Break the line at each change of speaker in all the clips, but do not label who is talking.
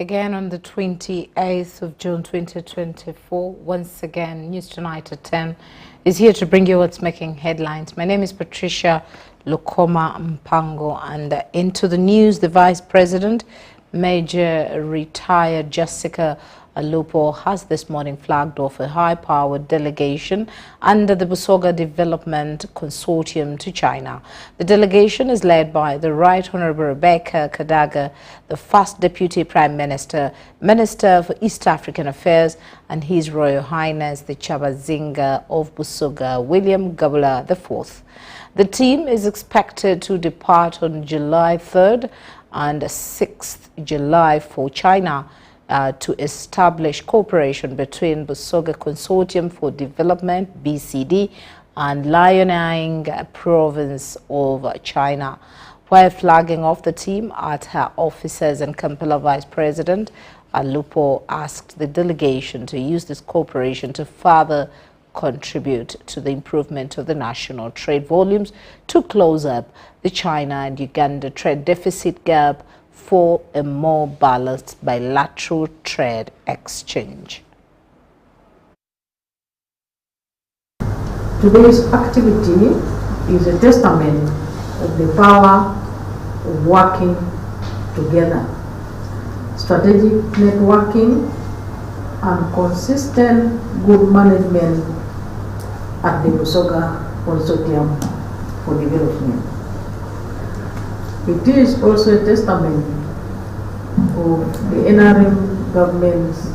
Again on the 28th of June 2024, once again, News Tonight at 10 is here to bring you what's making headlines. My name is Patricia Lukoma Mpango, and into the news, the Vice President, Major retired Jessica Alupo, has this morning flagged off a high-powered delegation under the Busoga Development Consortium to China. The delegation is led by the Right Honorable Rebecca Kadaga, the first Deputy Prime Minister, Minister for East African Affairs, and His Royal Highness the Chabazinga of Busoga, William Gabula IV. The team is expected to depart on July 3rd and 6th July for China to establish cooperation between Busoga Consortium for Development, BCD, and Liaoning Province of China. While flagging off the team at her offices in Kampala, Vice President Alupo asked the delegation to use this cooperation to further contribute to the improvement of the national trade volumes to close up the China and Uganda trade deficit gap for a more balanced bilateral trade exchange.
Today's activity is a testament of the power of working together, strategic networking, and consistent good management at the Busoga Consortium for Development. It is also a testament of the NRM government's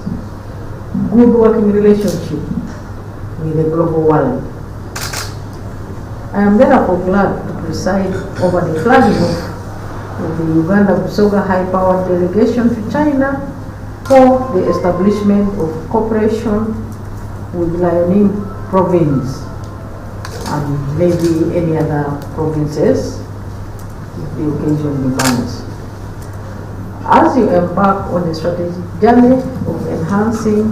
good working relationship with the global world. I am therefore glad to preside over the flagging off of the Uganda Busoga high-powered delegation to China for the establishment of cooperation with Liaoning Province and maybe any other provinces if the occasion demands. As you embark on the strategic journey of enhancing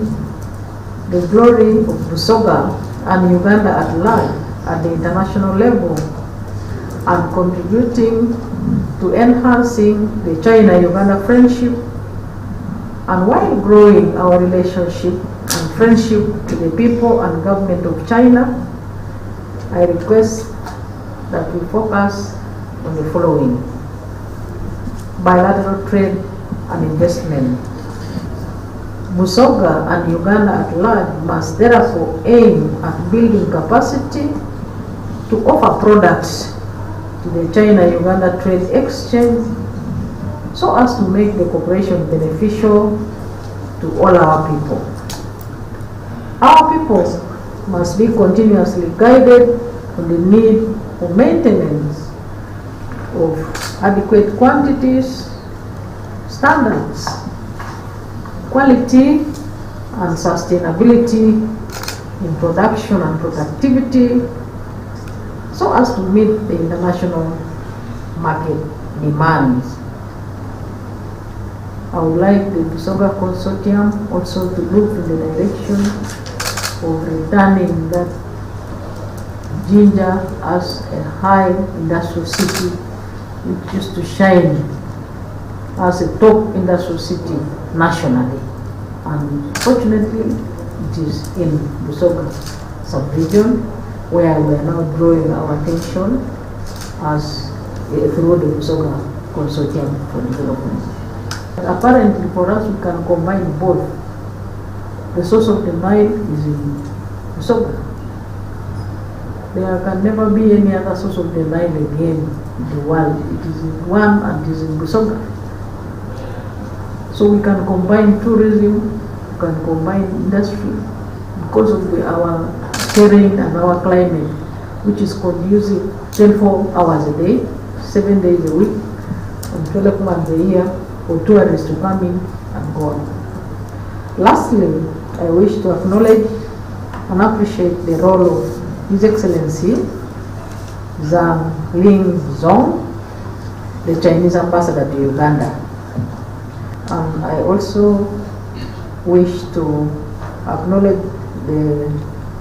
the glory of Busoga and Uganda at large at the international level and contributing to enhancing the China-Uganda friendship, and while growing our relationship and friendship to the people and government of China, I request that we focus on the following: bilateral trade and investment. Busoga and Uganda at large must therefore aim at building capacity to offer products to the China-Uganda trade exchange so as to make the cooperation beneficial to all our people. Our people must be continuously guided on the need for maintenance of adequate quantities, standards, quality, and sustainability in production and productivity so as to meet the international market demands. I would like the Busoga Consortium also to look in the direction of returning that Jinja as a high industrial city which used to shine as a top industrial city nationally. And fortunately, it is in Busoga sub-region where we are now drawing our attention as through the Busoga Consortium for Development. Apparently for us, we can combine both. The source of the Nile is in Busoga. There can never be any other source of the Nile again in the world. It is in one and it is in Busoga. So we can combine tourism, we can combine industry because of our terrain and our climate, which is conducive 24 hours a day, 7 days a week, and 12 months a year for tourists to come in and go on. Lastly, I wish to acknowledge and appreciate the role of His Excellency Zhang Lingzong, the Chinese ambassador to Uganda. And I also wish to acknowledge the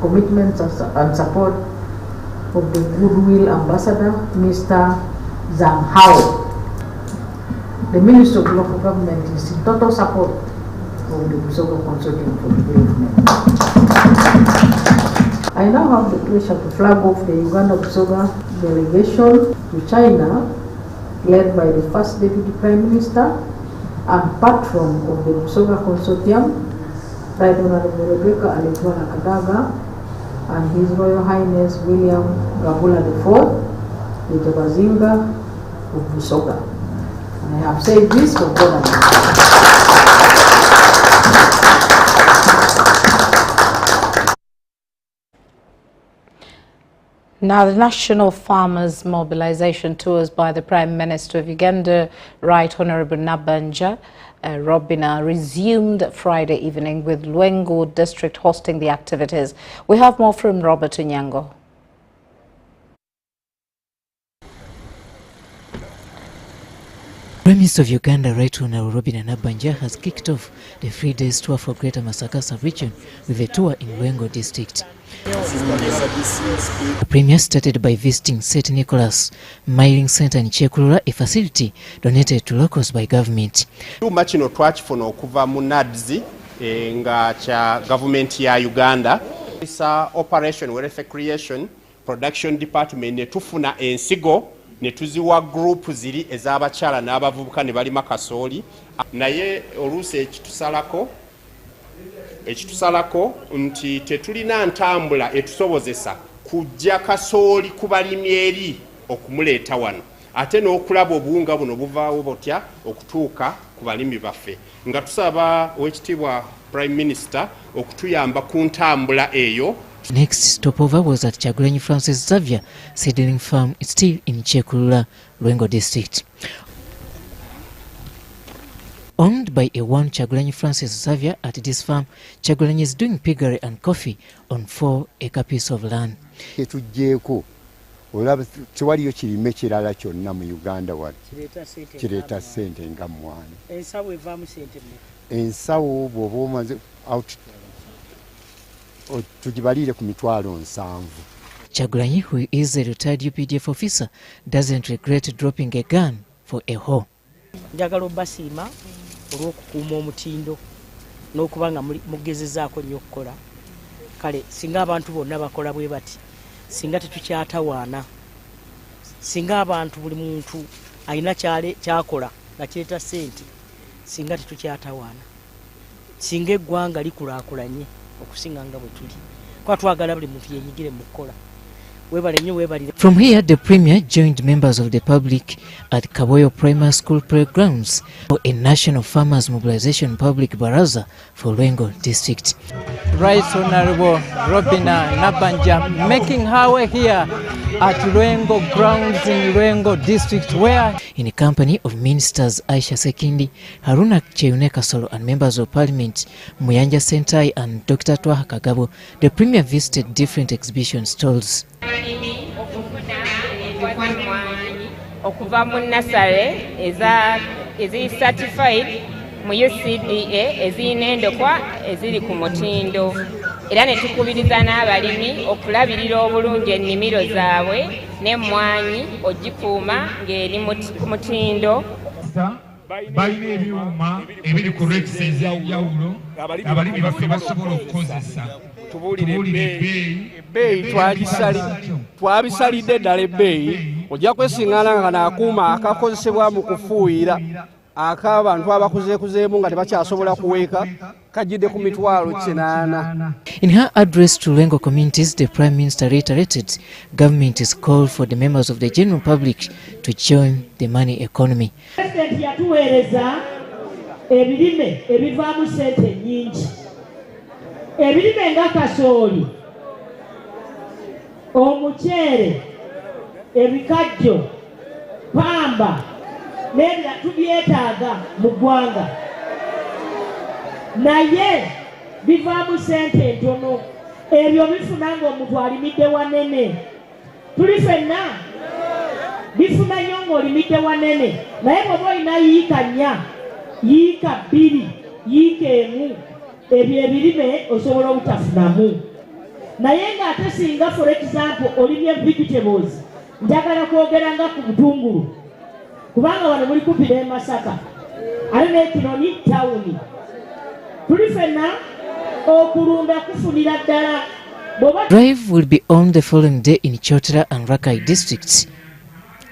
commitments and support of the Goodwill Ambassador, Mr. Zhang Hao. the Ministry of Local Government is in total support of the Busoga Consortium for Development. I now have the pleasure to flag off the Uganda Busoga delegation to China, led by the First Deputy Prime Minister and patron of the Busoga Consortium, Right Honorable Rebecca Alexander Kadaga, and His Royal Highness William Gabula IV, the Jabazinga of Busoga. And I have said this for God and
Now, the National Farmers Mobilization Tours by the Prime Minister of Uganda, Right Honorable Nabanja Robina, resumed Friday evening with Lwengo District hosting the activities. We have more from Robert Onyango.
Prime Minister of Uganda, Right Honorable Robina Nabanja, has kicked off the 3 days tour for Greater Masakassa region with a tour in Lwengo District. The Premier started by visiting St. Nicholas Mining Center in Chekulula, a facility donated to locals by government.
Machino twachifono okuva mu NADS nga cha government ya Uganda. Isa operation welfare creation production department ne tufuna ensigo ne tuziwa group ziri ez'abakyala n'abavubuka ne balima kasooli naye oluusi ekitusalako nti tetulina ntambula etusobozesa kujja kasooli ku balimi eri okumuleeta wano ate n'okulaba obuwunga buno buvaawo butya okutuuka ku balimi baffe nga tusaba Oweekitiibwa Prime Minister okutuyamba ku ntambula eyo.
Next stopover was at Chagulanyi Francis Xavier Seedling Farm, still in Chekulula, Lwengo District. Owned by a one Chagulanyi Francis Xavier, at this farm, Chagulanyi is doing piggery and coffee on 4-acre piece of land.
Tewaliyo kirime kirala kyonna mu Uganda wano kireeta ssente nga mmwana.
Ensawo evaamu ssente mmeka?
Ensawo bw'oba omaze tugibalire ku mitwalo 7.
Chagulanyi, who is a retired UPDF officer, doesn't regret dropping a gun for a hoe.
Njagala obbasiima olw'okukuuma omutindo n'okuba nga mugezezaako nnyo okukola. Kale singa abantu bonna bakola bwe bati, singa tetukyatawaana, singa abantu buli muntu alina kyakola nga kireeta ssente, singa tetukyatawaana, singa eggwanga likulaakulanye okusinga nga bwe tuli, kuba twagala buli muntu yeeyigire mu kukola.
From here, the Premier joined members of the public at Kaboyo Primary School playgrounds for a National Farmers Mobilization Public Baraza for Lwengo District.
Right Honorable Robina Nabanja making her way here at Lwengo grounds in Lwengo District, where
in company of Ministers Aisha Sekindi, Haruna Cheyune Kasolo and members of Parliament Muyanja Sentai and Dr. Twaha Kagabo, the Premier visited different exhibition stalls.
Okuva mu nasale ezi certified mu UCDA ezirina endokwa eziri ku mutindo, era ne tukubiriza n'abalimi okulabirira obulungi ennimiro zaabwe n'emmwanyi ogikuuma ng'eri ku mutindo.
Balina ebyuma ebiri ku rex ez'enjawulo abalimi baffe basobola okukozesa. Tubuulire ebbeeyi twabisalidde ddala ebbeeyi, ojja kwesiŋŋaana nga n'akuuma akakozesebwa mu kufuuyira ak'abantu abakuzeekuzeemu nga tebakyasobola kuweeka kajjidde ku mitwalo 80.
In her address to Lwengo communities, the Prime Minister reiterated government's call for the members of the general public to join the money economy.
President yatuweereza ebirime ebivaamu ssente nnyingi, ebirime nga kasooli, omuceere, ebikajjo, pamba n'ebirala tubyetaaga mu ggwanga, naye bivaamu ssente ntono. Ebyo bifuna ng'omuntu alimidde wanene. Tuli ffenna bifuna nnyo ng'olimidde wanene, naye bw'oba olina yiika 4, yiika 2, yiika 1, ebyo ebirime osobola obutafunamu. Naye ng'ate singa for example olimye vegetables, njagala kwogera nga ku butungulu. kubanga wano muli kupira Masaka ale ne Kinoni town tuli fenna okulunda kufunira ddala.
Drive will be on the following day in Chotara and Rakai districts.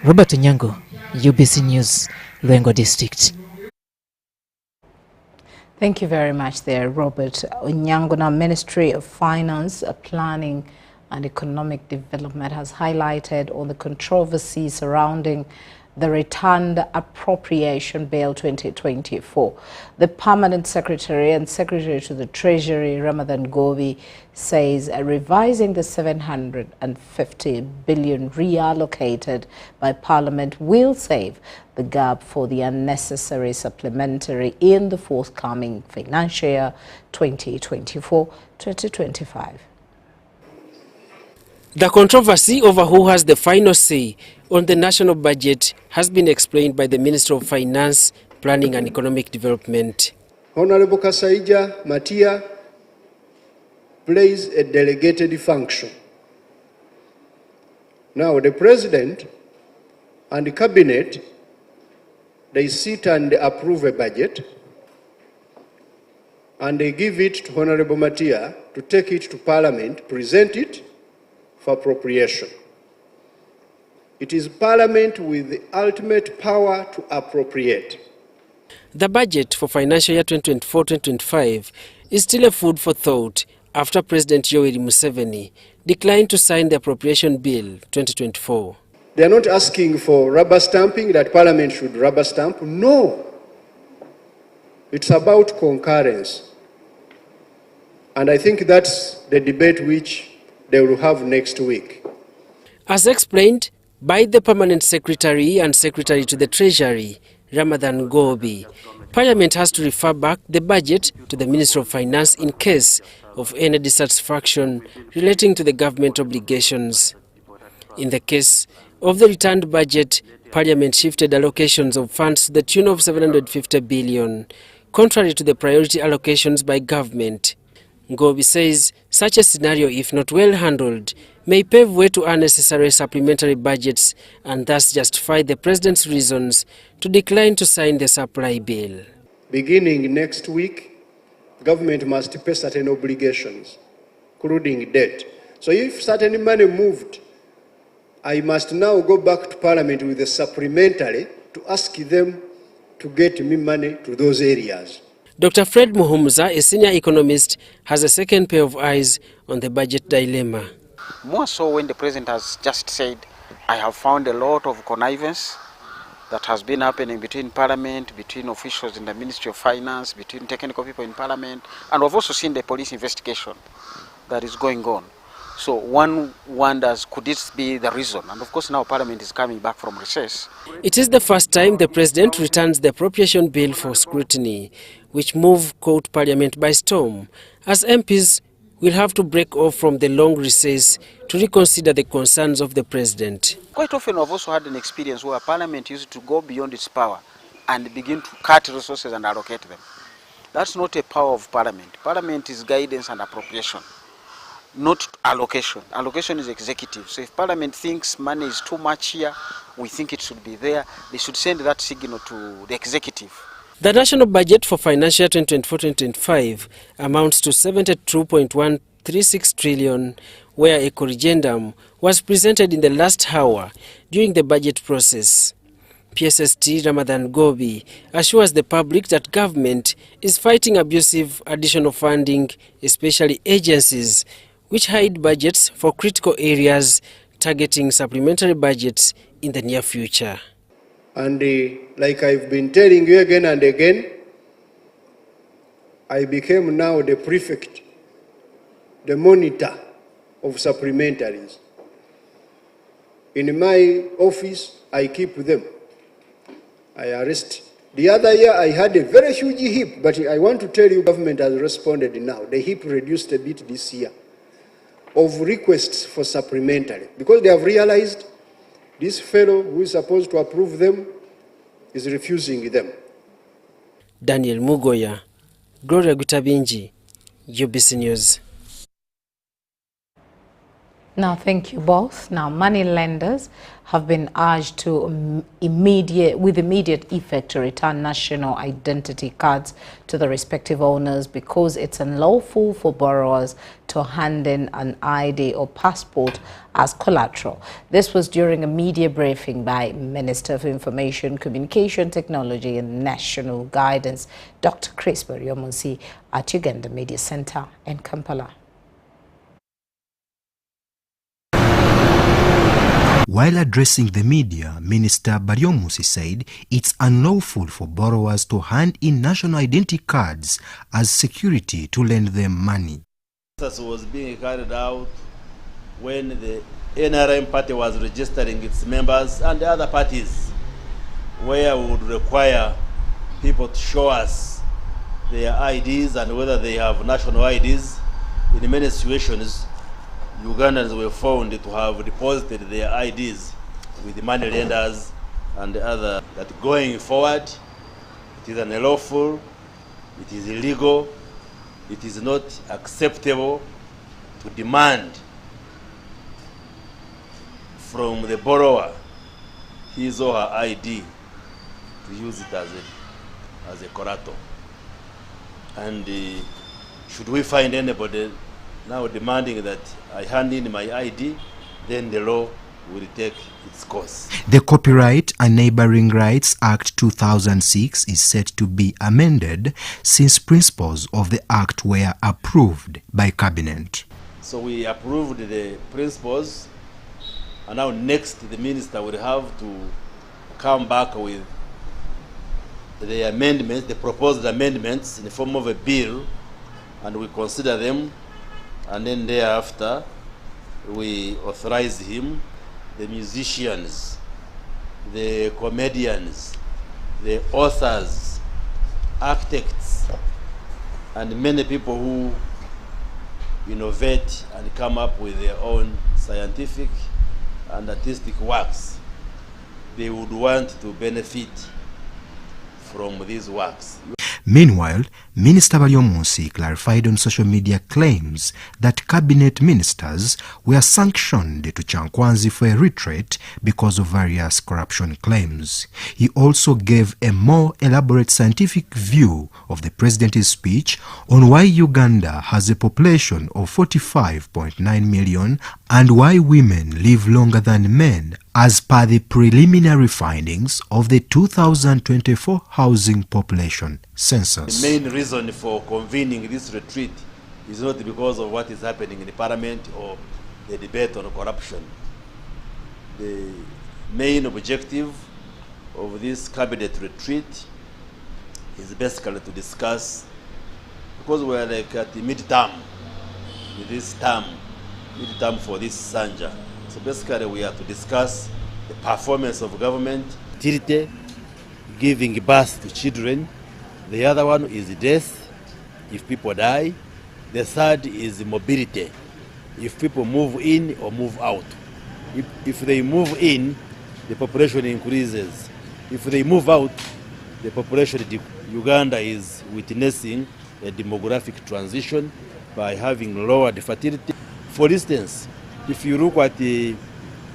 Robert Nyango, UBC News, Lwengo District.
Thank you very much there, Robert Onyango. Now, Ministry of Finance, Planning and Economic Development has highlighted on the controversy surrounding the returned Appropriation Bill 2024. The Permanent Secretary and Secretary to the Treasury, Ramadan Gobi, says revising the 750 billion reallocated by Parliament will save the gap for the unnecessary supplementary in the forthcoming financial year 2024-2025.
The controversy over who has the final say on the national budget has been explained by the Minister of Finance, Planning and Economic Development.
Honorable Kasaija Matia plays a delegated function. Now the President and the Cabinet, they sit and approve a budget and they give it to Honorable Matia to take it to Parliament, present it for appropriation. It is Parliament with the ultimate power to appropriate.
The budget for financial year 2024-2025 is still a food for thought after President Yoweri Museveni declined to sign the Appropriation Bill 2024.
They are not asking for rubber stamping, that Parliament should rubber stamp. No. It's about concurrence. And I think that's the debate which they will have next week.
As explained by the Permanent Secretary and Secretary to the Treasury, Ramadan Gobi, Parliament has to refer back the budget to the Minister of Finance in case of any dissatisfaction relating to the government obligations. In the case of the returned budget, Parliament shifted allocations of funds to the tune of 750 billion, contrary to the priority allocations by government. Gobi says such a scenario, if not well handled, may pave way to unnecessary supplementary budgets and thus justify the President's reasons to decline to sign the supply bill.
Beginning next week, government must pay certain obligations, including debt. So if certain money moved, I must now go back to Parliament with a supplementary to ask them to get me money to those areas.
Dr. Fred Muhumuza, a senior economist, has a second pair of eyes on the budget dilemma.
More so when the President has just said, I have found a lot of connivance that has been happening between Parliament, between officials in the Ministry of Finance, between technical people in Parliament, and we've also seen the police investigation that is going on. So one wonders, could this be the reason? And of course now Parliament is coming back from recess.
It is the first time the President returns the appropriation bill for scrutiny, which caught Parliament by storm, as MPs will have to break off from the long recess to reconsider the concerns of the President.
Quite often we've also had an experience where Parliament used to go beyond its power and begin to cut resources and allocate them. That's not a power of Parliament. Parliament is guidance and appropriation, not allocation. Allocation is executive. So if Parliament thinks money is too much here, we think it should be there, they should send that signal to the executive.
The national budget for financial year 2024-2025 amounts to 72.136 trillion, where a corrigendum was presented in the last hour during the budget process. PSST Ramadan Gobi assures the public that government is fighting abusive additional funding, especially agencies which hide budgets for critical areas, targeting supplementary budgets in the near future.
And like I've been telling you again and again, I became now the prefect, the monitor of supplementaries. In my office, I keep them. I arrest. The other year, I had a very huge heap, but I want to tell you, government has responded now. The heap reduced a bit this year of requests for supplementary, because they have realized this fellow who is supposed to approve them is refusing them.
Daniel Mugoya, Gloria Gutabinji, UBC News.
Now, thank you both. Now, money lenders have been urged to with immediate effect to return national identity cards to the respective owners because it's unlawful for borrowers to hand in an ID or passport as collateral. This was during a media briefing by Minister of Information, Communication Technology and National Guidance, Dr. Chris Baryomunsi at Uganda Media Center in Kampala.
While addressing the media, Minister Baryomunsi said it's unlawful for borrowers to hand in national identity cards as security to lend them money.
Census was being carried out when the NRM party was registering its members and the other parties, where we would require people to show us their IDs and whether they have national IDs. In many situations, Ugandans were found to have deposited their IDs with the money lenders and the other. That going forward, it is unlawful, it is illegal, it is not acceptable to demand from the borrower his or her ID to use it as a collateral. And should we find anybody now demanding that I hand in my ID, then the law will take its course.
The Copyright and Neighboring Rights Act 2006 is set to be amended since principles of the Act were approved by Cabinet.
So we approved the principles, and now next the minister will have to come back with the amendments, the proposed amendments in the form of a bill, and we consider them, and then thereafter we authorize him, the musicians, the comedians, the authors, architects, and many people who innovate and come up with their own scientific and artistic works. They would want to benefit from these works.
Meanwhile, Minister Baryomunsi clarified on social media claims that cabinet ministers were sanctioned to Chankwanzi for a retreat because of various corruption claims. He also gave a more elaborate scientific view of the president's speech on why Uganda has a population of 45.9 million and why women live longer than men, as per the preliminary findings of the 2024 housing population census.
The main reason for convening this retreat is not because of what is happening in the parliament or the debate on corruption. The main objective of this cabinet retreat is basically to discuss, because we are like at the mid-term, mid-term for this Sanja. So basically we are to discuss the performance of government, fertility, giving birth to children. The other one is death, if people die. The third is mobility, if people move in or move out. If they move in, the population increases. If they move out, the population, Uganda is witnessing a demographic transition by having lowered fertility. For instance, if you look at the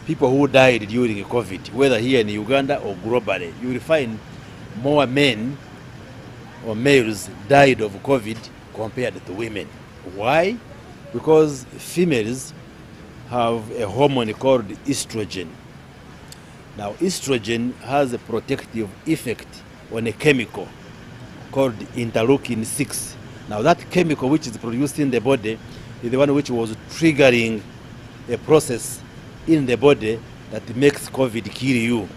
people who died during COVID, whether here in Uganda or globally, you will find more men or males died of COVID compared to women. Why? Because females have a hormone called estrogen. Now, estrogen has a protective effect on a chemical called interleukin-6. Now, that chemical which is produced in the body is the one which was triggering a process in the body that makes COVID kill you.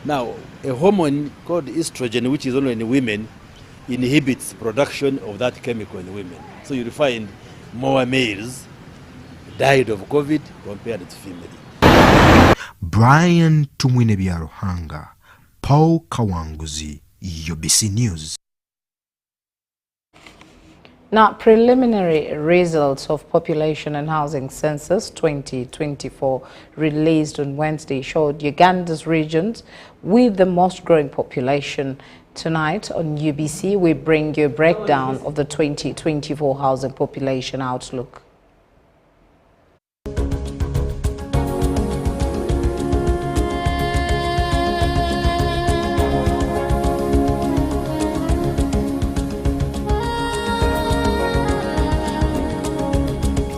Now, a hormone called estrogen, which is only in women, inhibits production of that chemical in women. So you'll find more males died of COVID compared to females.
Brian Tumwinebyaro, Paul Kawanguzi, UBC News.
Now, preliminary results of Population and Housing Census 2024 released on Wednesday showed Uganda's regions with the most growing population. Tonight on UBC, we bring you a breakdown of the 2024 housing population outlook.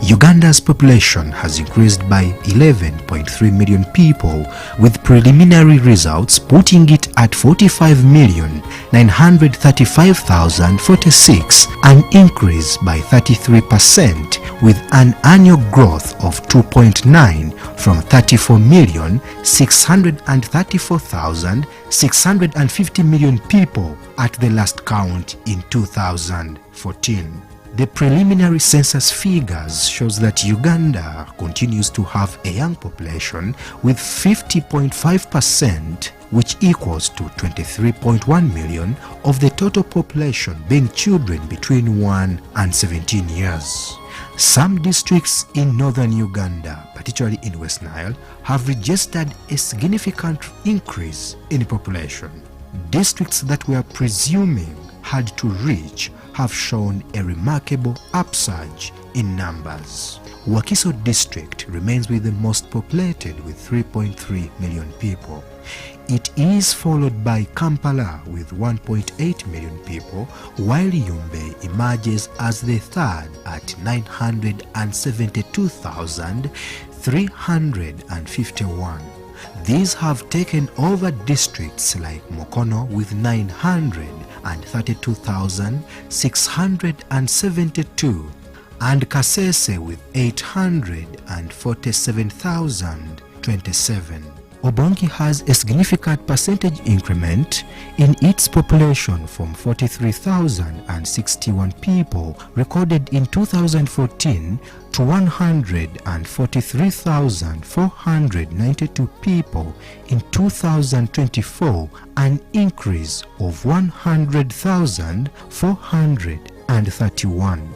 Uganda's population has increased by 11.3 million people, with preliminary results putting it at 45,935,046, an increase by 33%, with an annual growth of 2.9 from 34,634,650 million people at the last count in 2014. The preliminary census figures shows that Uganda continues to have a young population with 50.5%, which equals to 23.1 million of the total population being children between 1 and 17 years. Some districts in northern Uganda, particularly in West Nile, have registered a significant increase in population. Districts that were presuming had to reach have shown a remarkable upsurge in numbers. Wakiso district remains with the most populated with 3.3 million people. It is followed by Kampala with 1.8 million people, while Yumbe emerges as the third at 972,351. These have taken over districts like Mokono with 932,672 and Kasese with 847,027. Obongi has a significant percentage increment in its population from 43,061 people recorded in 2014 to 143,492 people in 2024, an increase of 100,431.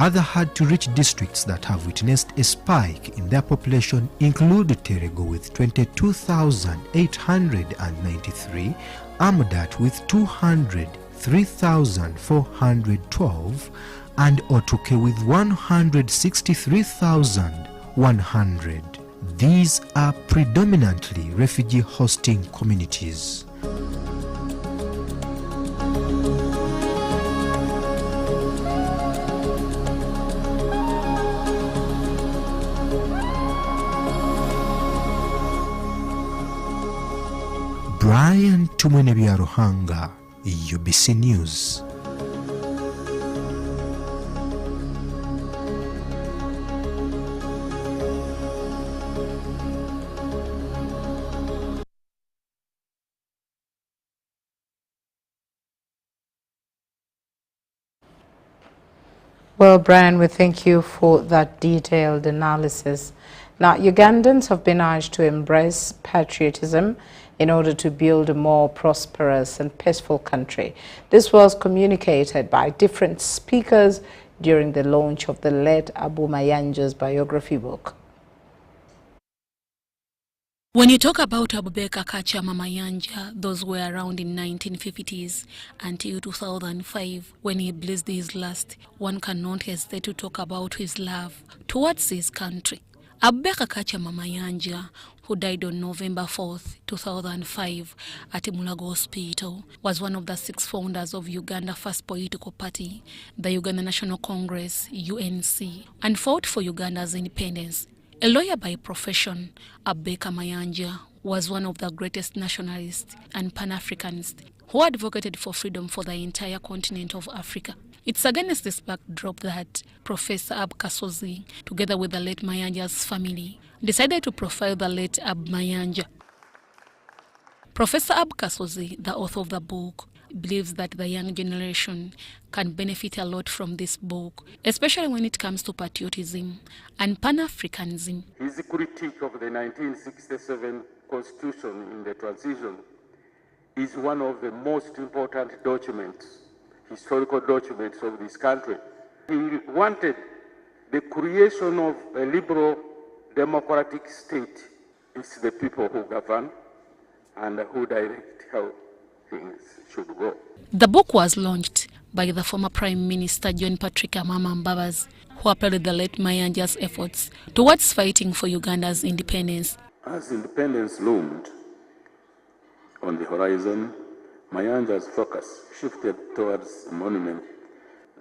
Other hard-to-reach districts that have witnessed a spike in their population include Terego with 22,893, Amudat with 203,412, and Otuke with 163,100. These are predominantly refugee-hosting communities. Brian Tumwenebiaruhanga, UBC News.
Well, Brian, we thank you for that detailed analysis. Now, Ugandans have been urged to embrace patriotism in order to build a more prosperous and peaceful country. This was communicated by different speakers during the launch of the late Abu Mayanja's biography book.
When you talk about Abubakar Kachama Mayanja, those were around in 1950s until 2005 when he breathed his last, one cannot hesitate to talk about his love towards his country. Abubakar Kachama Mayanja, who died on November 4th, 2005 at Mulago Hospital, was one of the 6 founders of Uganda's first political party, the Uganda National Congress, UNC, and fought for Uganda's independence. A lawyer by profession, Abubakar Mayanja was one of the greatest nationalists and Pan-Africanists who advocated for freedom for the entire continent of Africa. It's against this backdrop that Professor Ab Kasozi, together with the late Mayanja's family, decided to profile the late Ab Mayanja. Professor Ab Kasozi, the author of the book, believes that the young generation can benefit a lot from this book, especially when it comes to patriotism and Pan-Africanism.
His critique of the 1967 Constitution in the transition is one of the most important documents, historical documents of this country. He wanted the creation of a liberal democratic state. It's the people who govern and who direct how things should go.
The book was launched by the former Prime Minister John Patrick Amama Mbabazi, who applauded the late Mayanja's efforts towards fighting for Uganda's independence.
As independence loomed on the horizon, Mayanja's focus shifted towards a monument,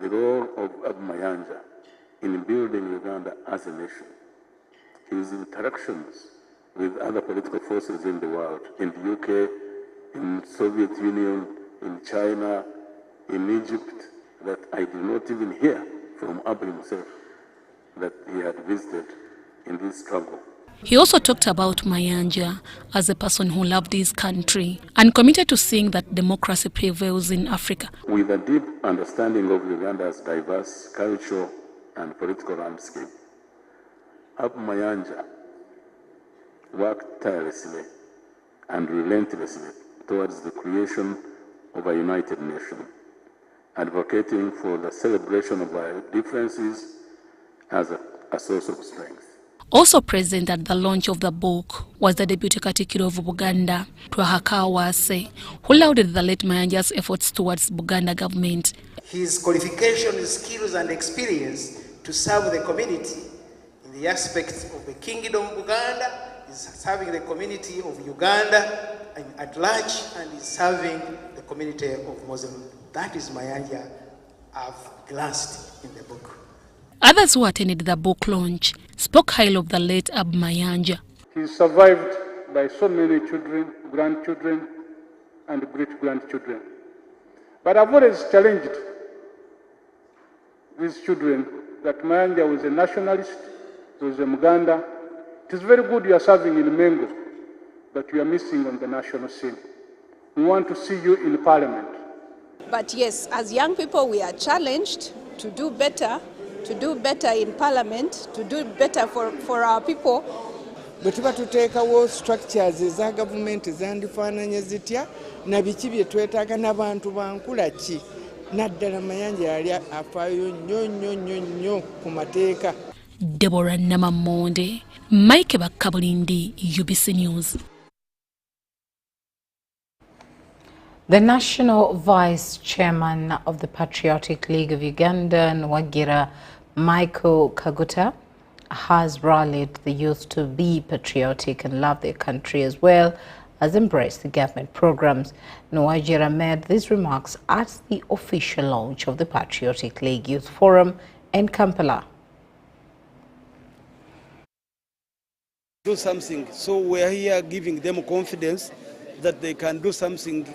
the role of Abu Mayanja in building Uganda as a nation. His interactions with other political forces in the world, in the UK, in Soviet Union, in China, in Egypt, that I did not even hear from Abu himself that he had visited in this struggle.
He also talked about Mayanja as a person who loved his country and committed to seeing that democracy prevails in Africa.
With a deep understanding of Uganda's diverse cultural and political landscape, Abu Mayanja worked tirelessly and relentlessly towards the creation of a united nation, advocating for the celebration of our differences as a source of strength.
Also present at the launch of the book was the Deputy Katikkiro of Buganda, Twahaka Wase, who lauded the late Mayanja's efforts towards Buganda government.
His qualifications, skills and experience to serve the community in the aspects of the Kingdom of Buganda, is serving the community of Uganda at large, and is serving the community of Mozambique. That is Mayanja I've glanced in the book.
Others who attended the book launch spoke highly of the late Abu Mayanja.
He is survived by so many children, grandchildren, and great-grandchildren. But I've always challenged these children that Mayanja was a nationalist, he was a Muganda. It is very good you are serving in Mengo, but you are missing on the national scene. We want to see you in Parliament.
But yes, as young people, we are challenged to do better in Parliament, to do better for our people.
Bwe tuba tuteekawo structures eza government zandifaananye zitya na biki bye twetaaga n'abantu bankula ki, naddala Mayanja yali afaayo nnyo ku mateeka.
Deborah Namamonde, Mike Bakabulindi, UBC News.
The National Vice Chairman of the Patriotic League of Uganda, Nwagira Michael Kaguta, has rallied the youth to be patriotic and love their country as well as embrace the government programs. Nwagira made these remarks at the official launch of the Patriotic League Youth Forum in Kampala.
Do something, so we're here giving them confidence that they can do something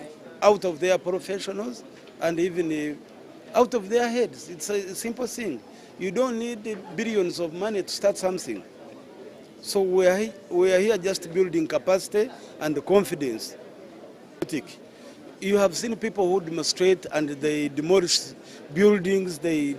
out of their professionals and even out of their heads. It's a simple thing. You don't need billions of money to start something. So we are here just building capacity and confidence. You have seen people who demonstrate and they demolish buildings, they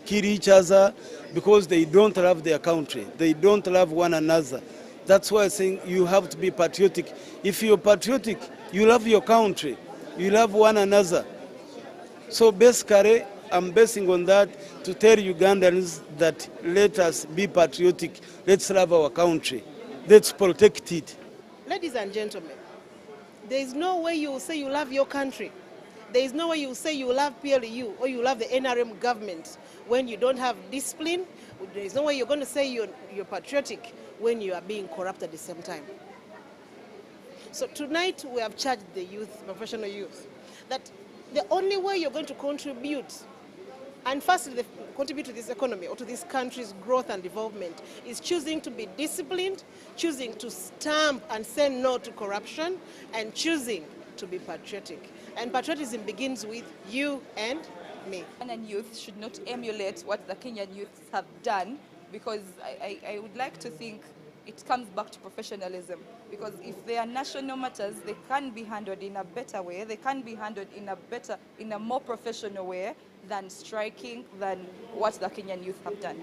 kill each other because they don't love their country. They don't love one another. That's why I'm saying you have to be patriotic. If you're patriotic, you love your country, you love one another. So basically, I'm basing on that to tell Ugandans that let us be patriotic, let's love our country, let's protect it.
Ladies and gentlemen, there is no way you will say you love your country. There is no way you will say you love PLU or you love the NRM government when you don't have discipline. There is no way you're going to say you're patriotic when you are being corrupt at the same time. So tonight we have charged the youth, professional youth, that the only way you're going to contribute, and firstly contribute to this economy or to this country's growth and development, is choosing to be disciplined, choosing to stamp and say no to corruption, and choosing to be patriotic. And patriotism begins with you and me.
Kenyan youth should not emulate what the Kenyan youths have done, because I would like to think it comes back to professionalism. Because if they are national matters, they can be handled in a better way. They can be handled in a more professional way than striking, than what the Kenyan youth have done.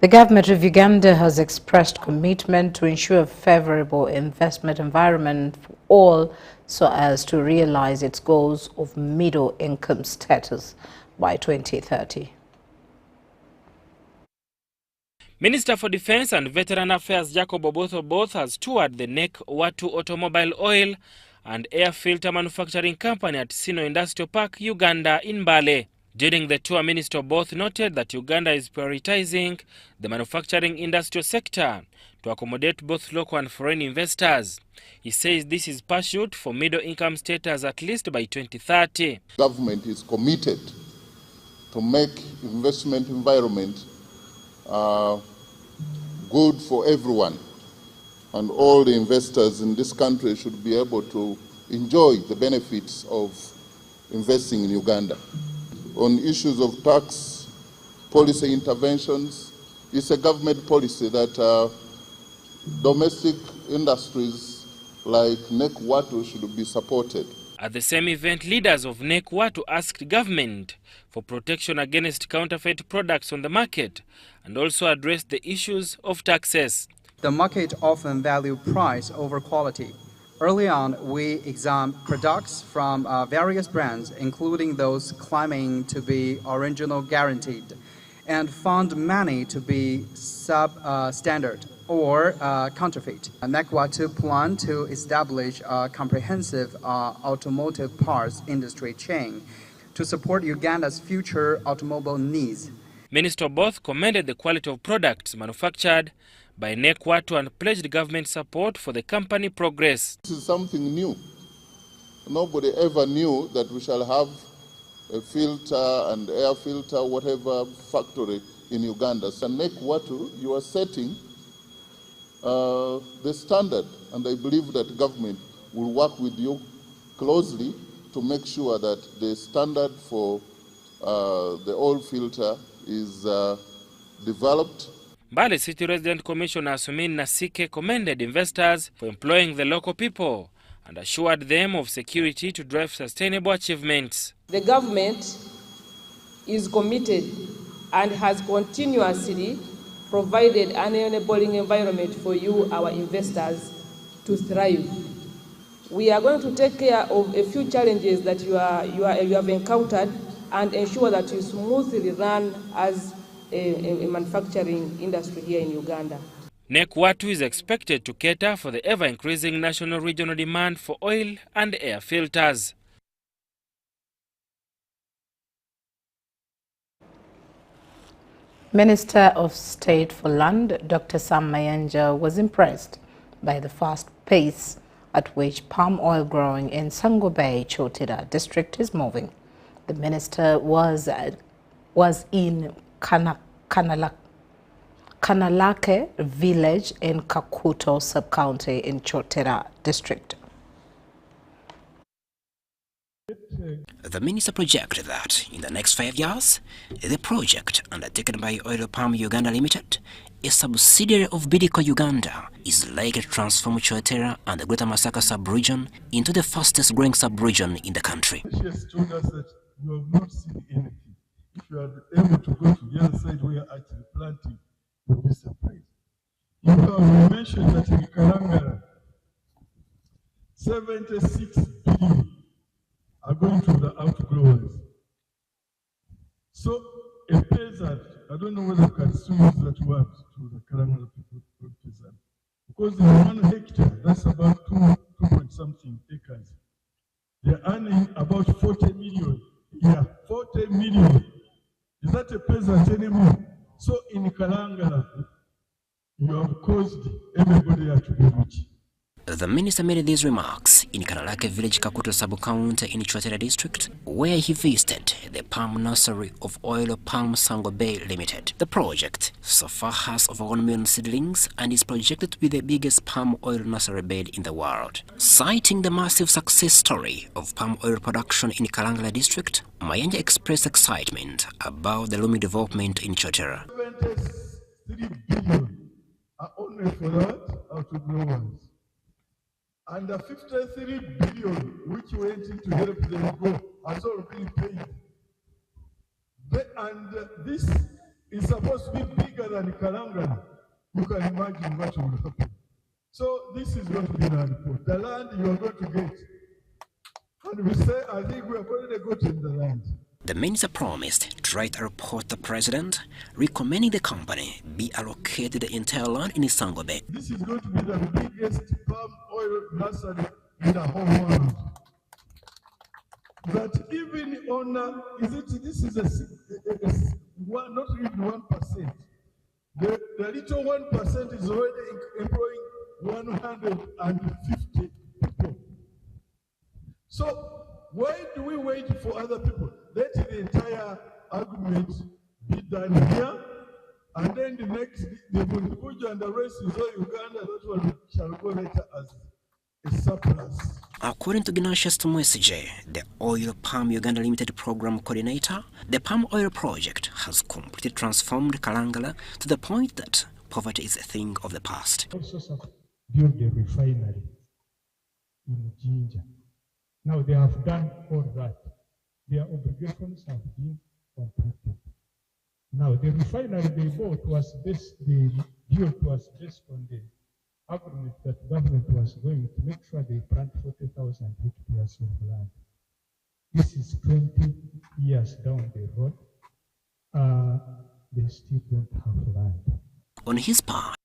The government of Uganda has expressed commitment to ensure a favorable investment environment for all so as to realize its goals of middle income status by 2030.
Minister for Defence and Veteran Affairs Jacob Oboth has toured the NEC Watu Automobile Oil and Air Filter Manufacturing Company at Sino Industrial Park, Uganda in Mbale. During the tour, Minister Oboth noted that Uganda is prioritizing the manufacturing industrial sector to accommodate both local and foreign investors. He says this is pursued for middle-income status at least by 2030.
Government is committed to make investment environment good for everyone, and all the investors in this country should be able to enjoy the benefits of investing in Uganda. On issues of tax policy interventions, it's a government policy that domestic industries like NEC Watu should be supported.
At the same event, leaders of NEC Watu asked government for protection against counterfeit products on the market and also addressed the issues of taxes.
The market often values price over quality. Early on, we examined products from various brands, including those claiming to be original guaranteed, and found many to be substandard or counterfeit. NEC Watu plan to establish a comprehensive automotive parts industry chain to support Uganda's future automobile needs.
Minister Oboth commended the quality of products manufactured by NEC Watu and pledged government support for the company progress.
This is something new. Nobody ever knew that we shall have a filter and air filter, whatever factory in Uganda. So NEC Watu, you are setting the standard, and I believe that government will work with you closely to make sure that the standard for the oil filter is developed.
Mbale City Resident Commissioner Sumin Nasike commended investors for employing the local people and assured them of security to drive sustainable achievements.
The government is committed and has continuously provided an enabling environment for you, our investors, to thrive. We are going to take care of a few challenges that you have encountered and ensure that you smoothly run as a manufacturing industry here in Uganda.
NEC Watu is expected to cater for the ever-increasing national regional demand for oil and air filters.
Minister of State for Land, Dr. Sam Mayanja, was impressed by the fast pace at which palm oil growing in Sango Bay, Chotira district is moving. The minister was in Kanalake village in Kakuto sub-county in Chotira district.
The minister projected that in the next 5 years, the project undertaken by Oil Palm Uganda Limited, a subsidiary of Bidco Uganda, is likely to transform Chotera and the Greater Masaka sub-region into the fastest growing sub-region in the country.
She has told us that you have not seen anything. If you are able to go to the other side where actually planting, you'll be surprised. You have mentioned that in Kalangara, 76 billion are going to the outgrowers. So a peasant, I don't know whether you can still use that word to the Kalangara people, peasant, because in 1 hectare, that's about 2.something acres. They're earning about 40 million. Yeah, 40 million. Is that a peasant anymore? So in Kalangara, you have caused everybody to be rich.
The minister made these remarks in Kanalake village, Kakuto sub-county in Chotera district, where he visited the palm nursery of Oil Palm Sango Bay Limited. The project so far has over 1 million seedlings and is projected to be the biggest palm oil nursery bed in the world. Citing the massive success story of palm oil production in Kalangala district, Mayanja expressed excitement about the looming development in Chotera.
73 billion are only for that outgrowers. And the 53 billion which went into help them go has already paid. And this is supposed to be bigger than Kalangala. You can imagine what will happen. So this is going to be the report. The land you are going to get. And we say, I think we have already gotten the land.
The minister promised to write a report to the president recommending the company be allocated the entire land in Isango Bay.
This is going to be the biggest palm oil nursery in the whole world. But even on, this is not even 1%. The little 1% is already employing 150 people. So why do we wait for other people? Let the entire argument be done here, and then the next, the Bundubuja and the rest is all Uganda, that one shall go later as a surplus.
According to Gnatius Tumwesije, the Oil Palm Uganda Limited Program Coordinator, the palm oil project has completely transformed Kalangala to the point that poverty is a thing of the past.
Also build a refinery in Jinja. Now they have done all that. Their obligations have been completed. Now the refinery they bought was based, the deal was based on the agreement that government was going to make sure they plant 40,000 hectares of land. This is 20 years down the road. They still don't have land.
On his part,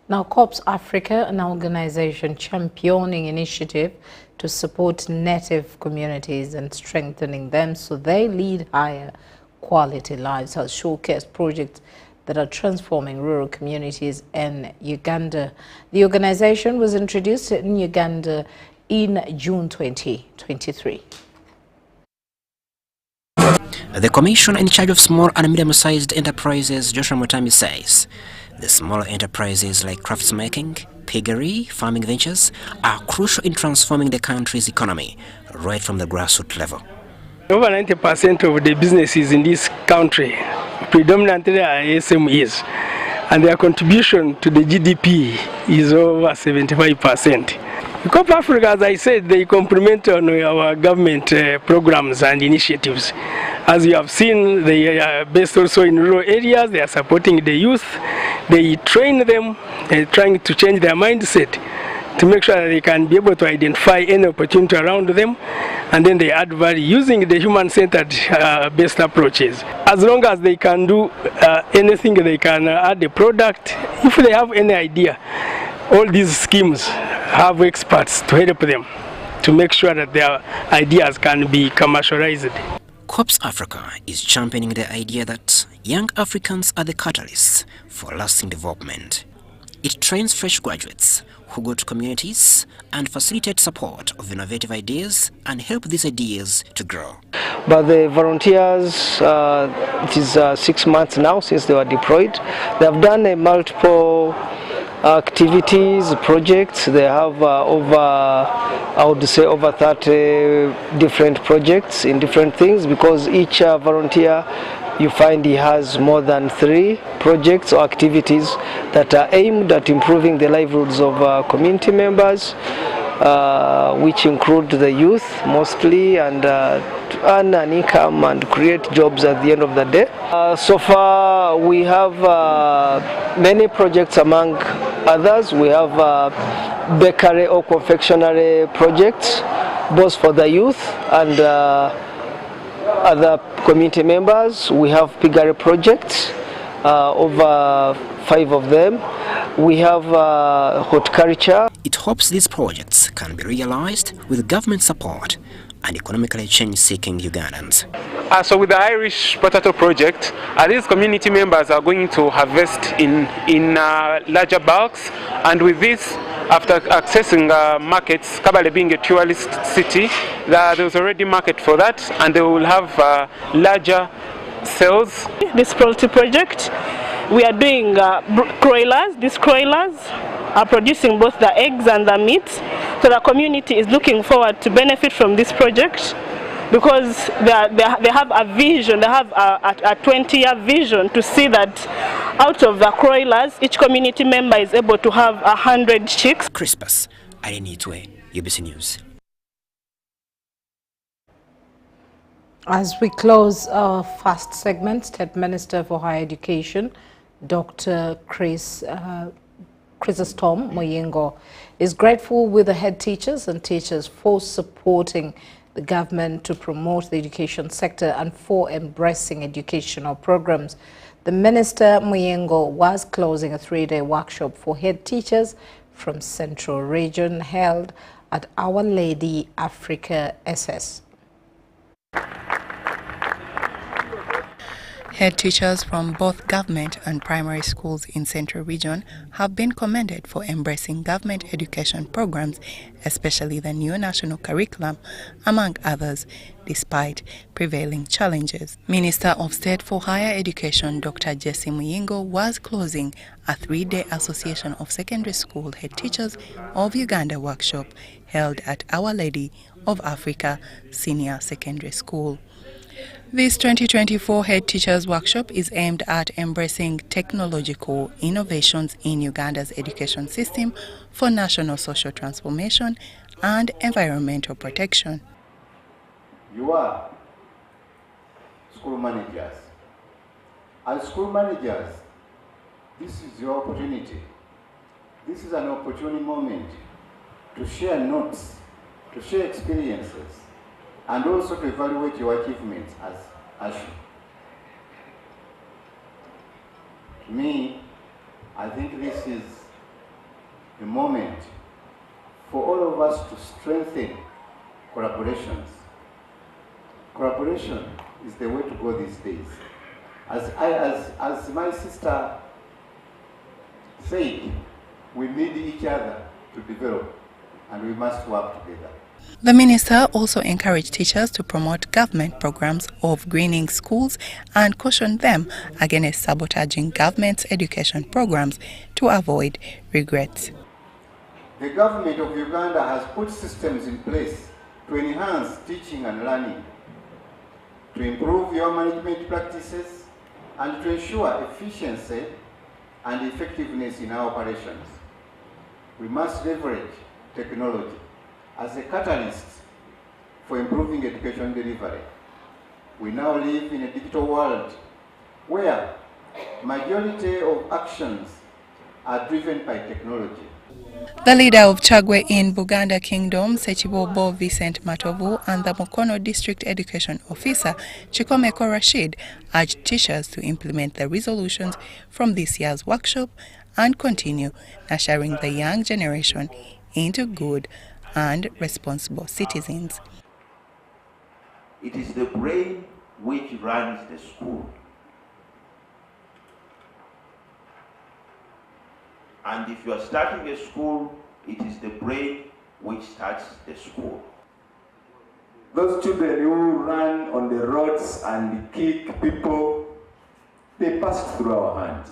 now, COPS Africa, an organization championing initiative to support native communities and strengthening them so they lead higher quality lives, has showcased projects that are transforming rural communities in Uganda. The organization was introduced in Uganda in June 2023.
the commissioner in charge of small and medium-sized enterprises, Joshua Mutami, says the smaller enterprises like craftsmaking, piggery, farming ventures are crucial in transforming the country's economy right from the grassroots level.
Over 90% of the businesses in this country predominantly are SMEs, and their contribution to the GDP is over 75%. COP Africa, as I said, they complement on our government programs and initiatives. As you have seen, they are based also in rural areas. They are supporting the youth. They train them, trying to change their mindset to make sure that they can be able to identify any opportunity around them, and then they add value using the human-centered based approaches. As long as they can do anything, they can add a product. If they have any idea, all these schemes have experts to help them to make sure that their ideas can be commercialized.
COPS Africa is championing the idea that young Africans are the catalysts for lasting development. It trains fresh graduates who go to communities and facilitate support of innovative ideas and help these ideas to grow.
But the volunteers, it is 6 months now since they were deployed. They have done multiple activities, projects. They have I would say over 30 different projects in different things, because each volunteer, you find he has more than 3 projects or activities that are aimed at improving the livelihoods of community members, which include the youth mostly, and to earn an income and create jobs at the end of the day. So far we have many projects. Among others, we have bakery or confectionery projects, both for the youth and other community members. We have piggery projects, over 5 of them. We have horticulture.
It hopes these projects can be realized with government support and economically change-seeking Ugandans.
So with the Irish Potato Project, these community members are going to harvest in larger bulks, and with this, after accessing markets, Kabale being a tourist city, there's already market for that, and they will have larger sales.
This poultry project, we are doing broilers. These broilers are producing both the eggs and the meat, so the community is looking forward to benefit from this project, because they have a vision, they have a 20-year vision to see that out of the broilers, each community member is able to have 100 chicks.
Crispus, Arenitwe, UBC News.
As we close our first segment, State Minister for Higher Education, Dr. Chrysostom Moyengo, is grateful with the head teachers and teachers for supporting the government to promote the education sector and for embracing educational programs. The Minister Muyengo was closing a 3-day workshop for head teachers from Central Region held at Our Lady Africa SS.
Head teachers from both government and primary schools in Central Region have been commended for embracing government education programs, especially the new national curriculum, among others, despite prevailing challenges. Minister of State for Higher Education, Dr. Jesse Muyingo, was closing a 3-day Association of Secondary School Head Teachers of Uganda workshop held at Our Lady of Africa Senior Secondary School. This 2024 Head Teachers Workshop is aimed at embracing technological innovations in Uganda's education system for national social transformation and environmental protection.
You are school managers. As school managers, this is your opportunity. This is an opportune moment to share notes, to share experiences, and also to evaluate your achievements as ASHU. To me, I think this is the moment for all of us to strengthen collaborations. Collaboration is the way to go these days. As my sister said, we need each other to develop, and we must work together.
The minister also encouraged teachers to promote government programs of greening schools and cautioned them against sabotaging government's education programs to avoid regrets.
The government of Uganda has put systems in place to enhance teaching and learning, to improve your management practices, and to ensure efficiency and effectiveness in our operations. We must leverage technology as a catalyst for improving education delivery. We now live in a digital world where majority of actions are driven by technology.
The leader of Chagwe in Buganda Kingdom, Sechibobo Vincent Matovu, and the Mukono District Education Officer, Chikomeko Rashid, urged teachers to implement the resolutions from this year's workshop and continue nurturing the young generation into good and responsible citizens.
It is the brain which runs the school. And if you are starting a school, it is the brain which starts the school.
Those children who run on the roads and kick people, they passed through our hands.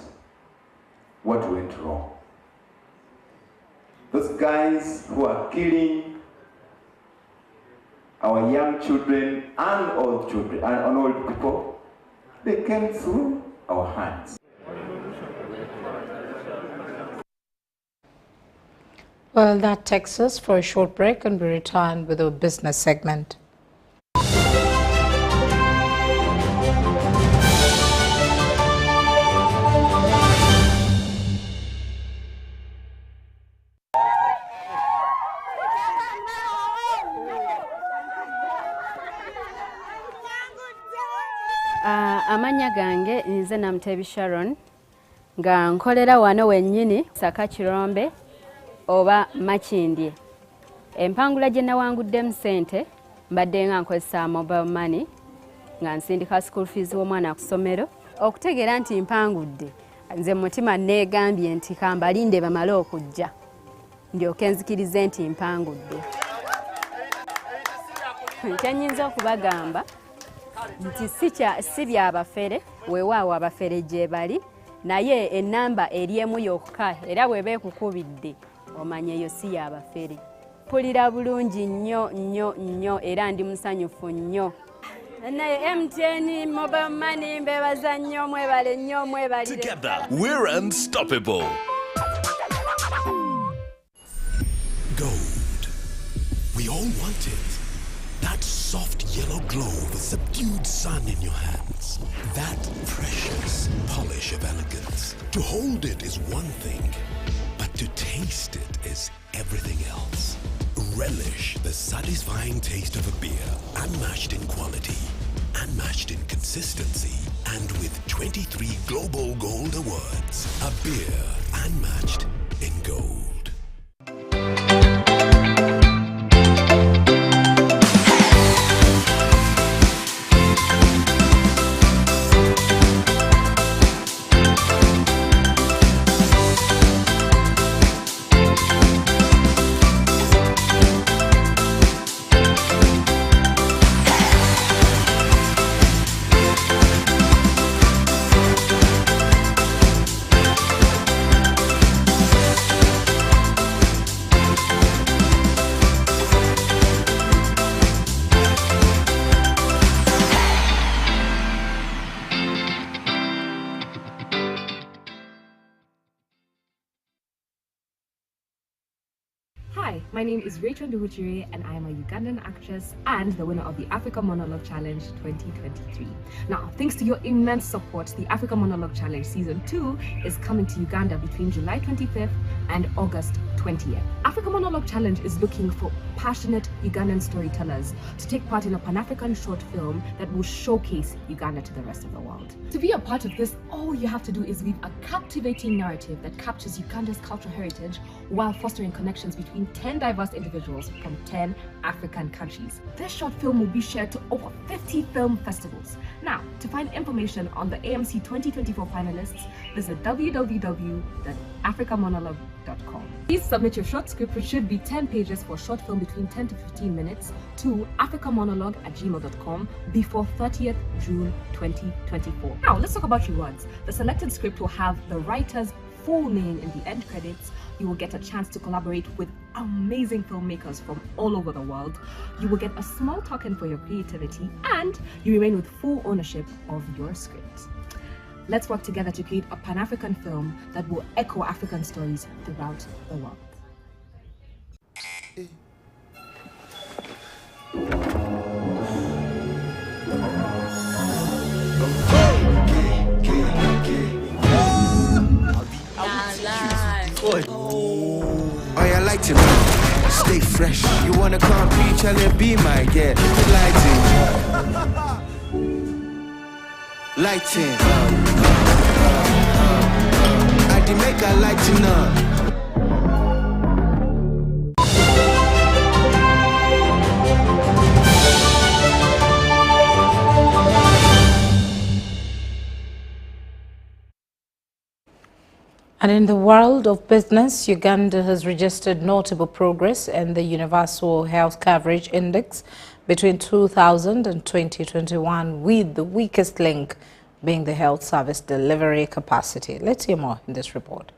What went wrong? Those guys who are killing our young children and old children and old people, they came through our hands.
Well, that takes us for a short break, and we return with our business segment.
Amanya gange nze Namtebi Sharon nga nkolera wano wennyini Saka Kirombe oba Makindye. Empangula gye nawanguddemu ssente mbadde nga nkozesa mobile money nga nsindika school fees w'omwana ku ssomero. Okutegeera nti mpangudde, nze mutima neegambye nti kambalinde bamale okujja ndyoke nzikirize nti mpangudde. Kyennyinza okubagamba nti si byabafere, weewaawo abafere gye bali, naye ennamba eri emu yokka, era bw'eba ekukubidde omanya eyo si yabafere. Mpulira bulungi nnyo nnyo nnyo era ndi musanyufu nnyo. Naye MTN mobile money mbebaza nnyo, mwebale nnyo, mwebalire.
Together we're unstoppable. Gold. We all want it. That soft yellow glow with subdued sun in your hands. That precious polish of elegance. To hold it is one thing, but to taste it is everything else. Relish the satisfying taste of a beer, unmatched in quality, unmatched in consistency, and with 23 Global Gold Awards. A beer unmatched in gold.
Hi, my name is Rachel Ndubuchiri and I am a Ugandan actress and the winner of the Africa Monologue Challenge 2023. Now, thanks to your immense support, the Africa Monologue Challenge Season 2 is coming to Uganda between July 25th and August 20th. Africa Monologue Challenge is looking for passionate Ugandan storytellers to take part in a Pan-African short film that will showcase Uganda to the rest of the world. To be a part of this, all you have to do is weave a captivating narrative that captures Uganda's cultural heritage while fostering connections between 10 diverse individuals from 10 African countries. This short film will be shared to over 50 film festivals. Now, to find information on the AMC 2024 finalists, visit www.africamonologue.com. Please submit your short script, which should be 10 pages for a short film between 10 to 15 minutes, to africamonologue@gmail.com before 30th June 2024. Now, let's talk about rewards. The selected script will have the writer's full name in the end credits. You will get a chance to collaborate with amazing filmmakers from all over the world. You will get a small token for your creativity, and you remain with full ownership of your script. Let's work together to create a Pan-African film that will echo African stories throughout the world.
Oh, yeah, lighting up, stay fresh. You wanna come preach and be my girl. Lighting, lighting. I did make a lighting up.
And in the world of business, Uganda has registered notable progress in the Universal Health Coverage Index between 2000 and 2021, with the weakest link being the health service delivery capacity. Let's hear more in this report.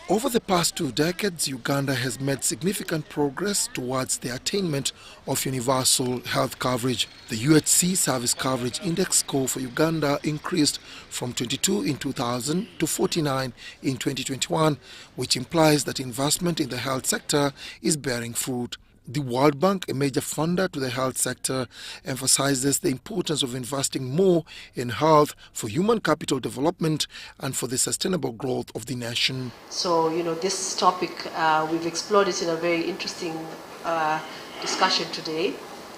Over the past 2 decades, Uganda has made significant progress towards the attainment of universal health coverage. The UHC Service Coverage Index score for Uganda increased from 22 in 2000 to 49 in 2021, which implies that investment in the health sector is bearing fruit. The World Bank, a major funder to the health sector, emphasizes the importance of investing more in health for human capital development and for the sustainable growth of the nation.
So, this topic, we've explored it in a very interesting discussion today.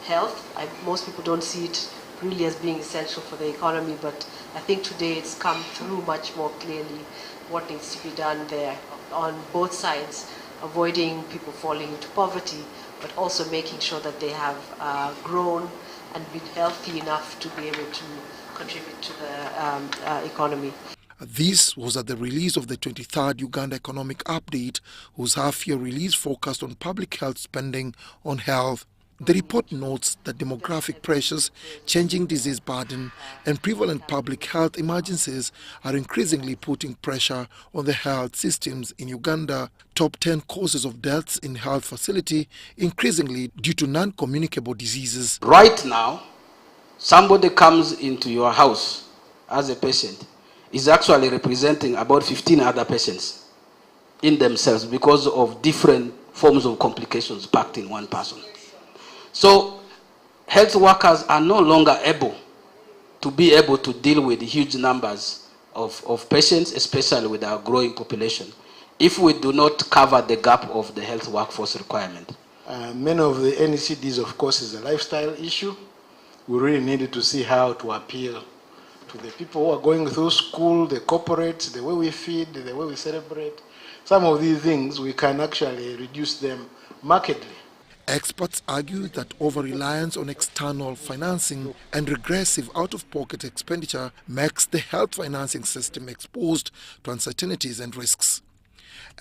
Health, most people don't see it really as being essential for the economy, but I think today it's come through much more clearly what needs to be done there on both sides, avoiding people falling into poverty, but also making sure that they have grown and been healthy enough to be able to contribute to the economy.
This was at the release of the 23rd Uganda Economic Update, whose half-year release focused on public health spending on health. The report notes that demographic pressures, changing disease burden, and prevalent public health emergencies are increasingly putting pressure on the health systems in Uganda. Top 10 causes of deaths in health facility increasingly due to non-communicable diseases.
Right now, somebody comes into your house as a patient is actually representing about 15 other patients in themselves because of different forms of complications packed in one person. So health workers are no longer able to deal with huge numbers of patients, especially with our growing population. if we do not cover the gap of the health workforce requirement?
Many of the NECDs, of course, is a lifestyle issue. We really needed to see how to appeal to the people who are going through school, the corporates, the way we feed, the way we celebrate. Some of these things, we can actually reduce them markedly.
Experts argue that over-reliance on external financing and regressive out-of-pocket expenditure makes the health financing system exposed to uncertainties and risks.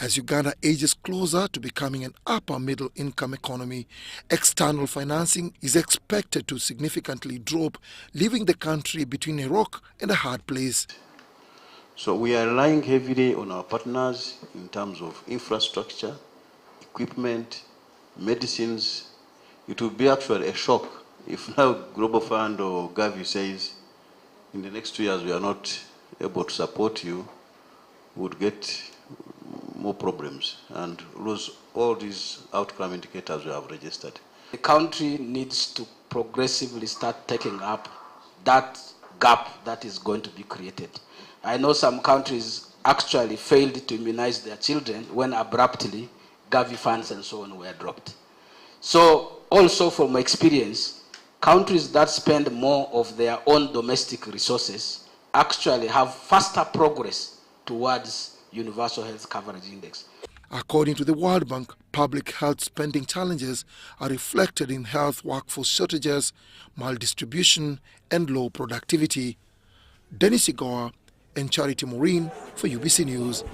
As Uganda ages closer to becoming an upper-middle income economy, external financing is expected to significantly drop, leaving the country between a rock and a hard place.
So we are relying heavily on our partners in terms of infrastructure, equipment, medicines. It would be actually a shock if now Global Fund or Gavi says in the next 2 years we are not able to support you, we would get more problems and lose all these outcome indicators we have registered.
The country needs to progressively start taking up that gap that is going to be created. I know some countries actually failed to immunize their children when abruptly Gavi funds and so on were dropped. So also from experience, countries that spend more of their own domestic resources actually have faster progress towards universal health coverage index.
According to the World Bank, public health spending challenges are reflected in health workforce shortages, maldistribution and low productivity. Dennis Igoa and Charity Maureen for UBC News.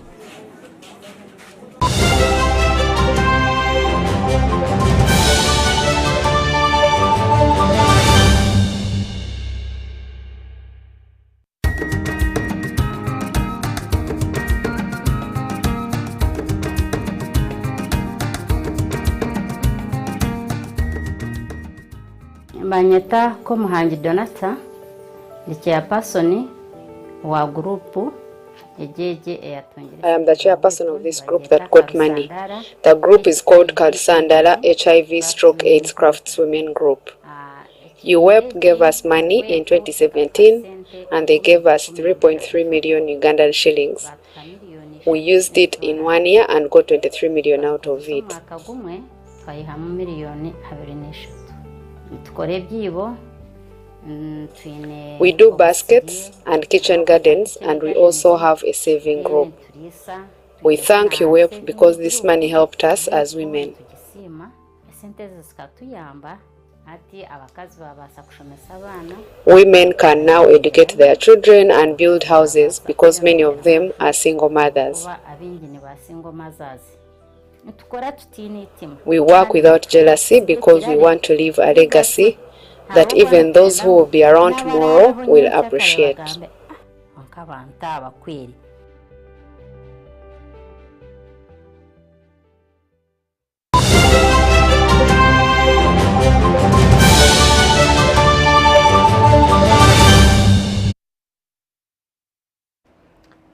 Banyeta ko Muhangi Donata the chairperson wa group. I
am the chairperson of this group that got money. The group is called Kalsandala HIV/AIDS Craftswomen Group. UWEP gave us money in 2017 and they gave us 3.3 million Ugandan shillings. We used it in 1 year and got 23 million out of it. We do baskets and kitchen gardens and we also have a saving group. We thank UWEP because this money helped us as women. Women can now educate their children and build houses because many of them are single mothers. We work without jealousy because we want to leave a legacy that even those who will be around tomorrow will appreciate.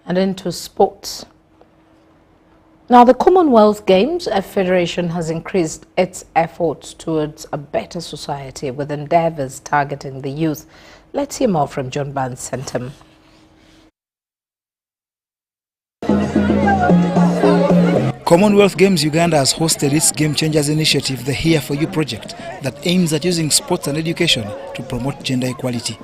And into sports. Now, the Commonwealth Games Federation has increased its efforts towards a better society with endeavors targeting the youth. Let's hear more from John Barnes Centum.
Commonwealth Games Uganda has hosted its Game Changers initiative, the Here For You project, that aims at using sports and education to promote gender equality.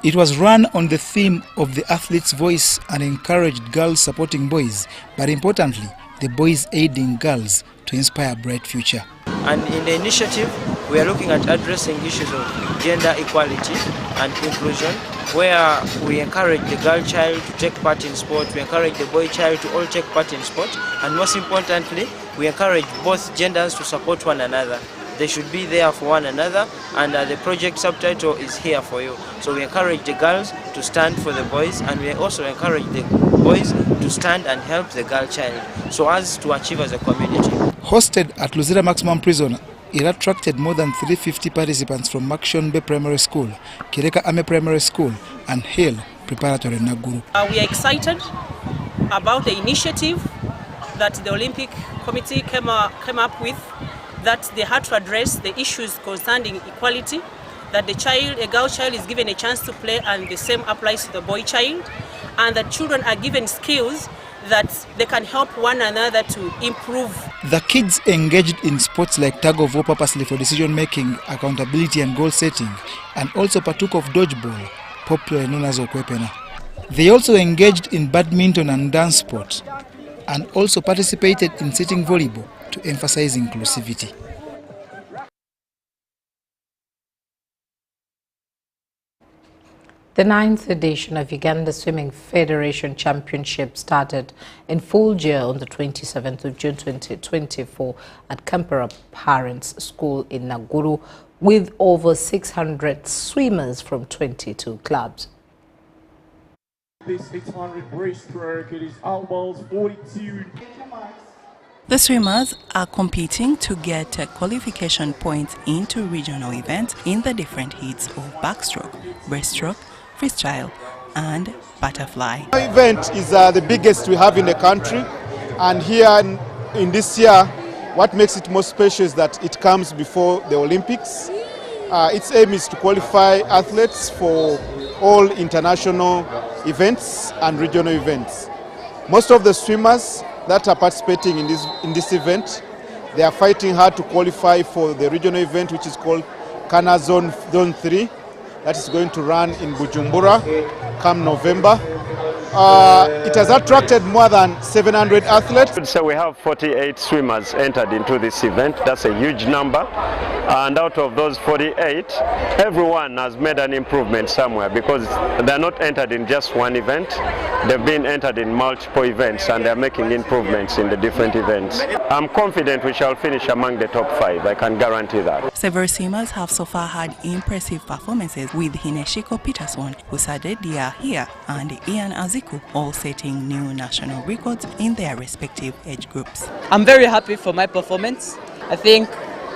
It was run on the theme of the athlete's voice and encouraged girls supporting boys, but importantly, the boys aiding girls to inspire a bright future.
And in the initiative, we are looking at addressing issues of gender equality and inclusion, where we encourage the girl child to take part in sport, we encourage the boy child to all take part in sport, and most importantly, we encourage both genders to support one another. They should be there for one another, and the project subtitle is Here For You. So we encourage the girls to stand for the boys, and we also encourage the boys to stand and help the girl child, so as to achieve as a community.
Hosted at Luzira Maximum Prison, it attracted more than 350 participants from Makshon Bay Primary School, Kireka Ame Primary School, and Hill Preparatory Naguru.
We are excited about the initiative that the Olympic Committee came up with, that they had to address the issues concerning equality, that a girl child is given a chance to play and the same applies to the boy child, and that children are given skills that they can help one another to improve.
The kids engaged in sports like tug of war purposely for decision making, accountability and goal setting, and also partook of dodgeball, popularly known as okwepena. They also engaged in badminton and dance sport, and also participated in sitting volleyball to emphasize inclusivity.
The 9th edition of Uganda Swimming Federation Championship started in full gear on the 27th of June 2024 at Kampala Parents School in Naguru, with over 600 swimmers from 22 clubs.
This 600 breaststroke, it is almost 42.
The swimmers are competing to get qualification points into regional events in the different heats of backstroke, breaststroke, freestyle and butterfly.
The event is the biggest we have in the country, and here in this year what makes it more special is that it comes before the Olympics. Its aim is to qualify athletes for all international events and regional events. Most of the swimmers that are participating in this event, they are fighting hard to qualify for the regional event, which is called Kana Zone 3. That is going to run in Bujumbura come November. It has attracted more than 700 athletes.
So we have 48 swimmers entered into this event. That's a huge number. And out of those 48, everyone has made an improvement somewhere, because they're not entered in just one event. They've been entered in multiple events, and they're making improvements in the different events. I'm confident we shall finish among the top 5. I can guarantee that.
Several swimmers have so far had impressive performances, with Hineshiko Peterson, who started the year here, and Ian Aziku all setting new national records in their respective age groups.
I'm very happy for my performance. I think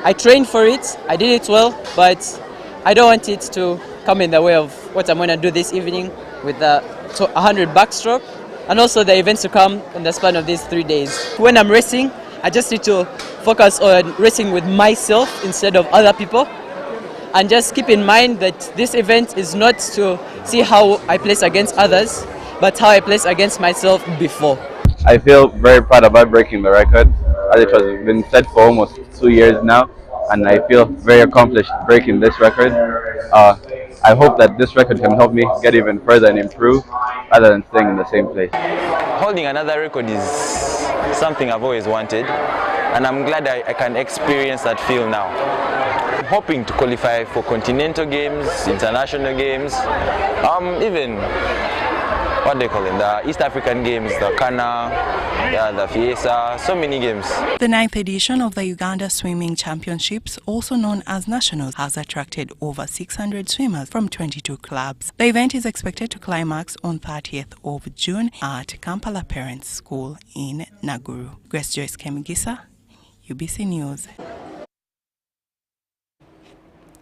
I trained for it, I did it well, but I don't want it to come in the way of what I'm going to do this evening with the 100 backstroke, and also the events to come in the span of these 3 days. When I'm racing, I just need to focus on racing with myself instead of other people, and just keep in mind that this event is not to see how I place against others, but how I place against myself before.
I feel very proud about breaking the record, as it has been set for almost 2 years now, and I feel very accomplished breaking this record. I hope that this record can help me get even further and improve, rather than staying in the same place.
Holding another record is something I've always wanted, and I'm glad I can experience that feel now. I'm hoping to qualify for continental games, international games, even what they call them, the East African Games, the Kana, the Fiesa, so many games.
The 9th edition of the Uganda Swimming Championships, also known as Nationals, has attracted over 600 swimmers from 22 clubs. The event is expected to climax on 30th of June at Kampala Parents School in Naguru. Grace Joyce Kemigisa, UBC News.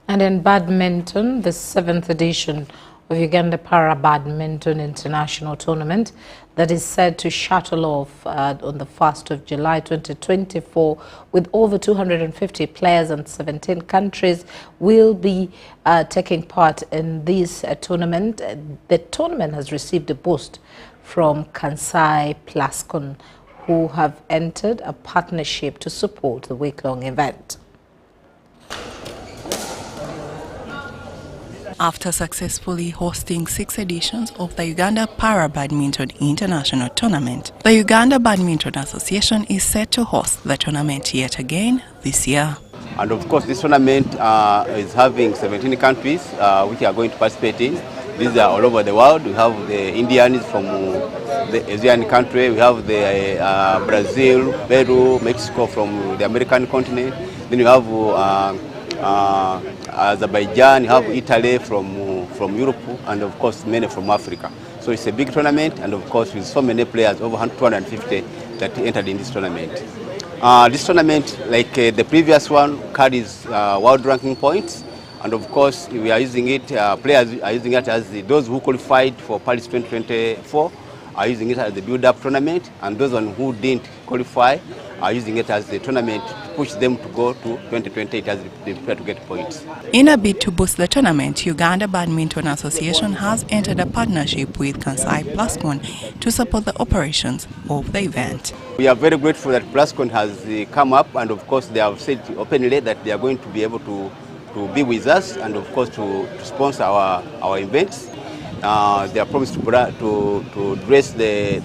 And in badminton, the 7th edition of Uganda Para Badminton International Tournament that is set to shuttle off on the 1st of July 2024 with over 250 players and 17 countries will be taking part in this tournament. The tournament has received a boost from Kansai Plascon, who have entered a partnership to support the week-long event.
After successfully hosting 6 editions of the Uganda Para Badminton International Tournament, the Uganda Badminton Association is set to host the tournament yet again this year.
And of course, this tournament is having 17 countries which are going to participate in. These are all over the world. We have the Indians from the Asian country. We have the Brazil, Peru, Mexico from the American continent. Then you have Azerbaijan, you have Italy from Europe, and of course many from Africa. So it's a big tournament, and of course with so many players, over 250 that entered in this tournament. This tournament, like the previous one, carries world ranking points, and of course we are using it, players are using it as those who qualified for Paris 2024
are using it as the build-up tournament, and those who didn't qualify are using it as the tournament to push them to go to 2028 as they prepare to get points.
In a bid to boost the tournament, Uganda Badminton Association has entered a partnership with Kansai Plascon to support the operations of the event.
We are very grateful that Plascon has come up, and of course they have said openly that they are going to be able to be with us, and of course to sponsor our events. They are promised to dress the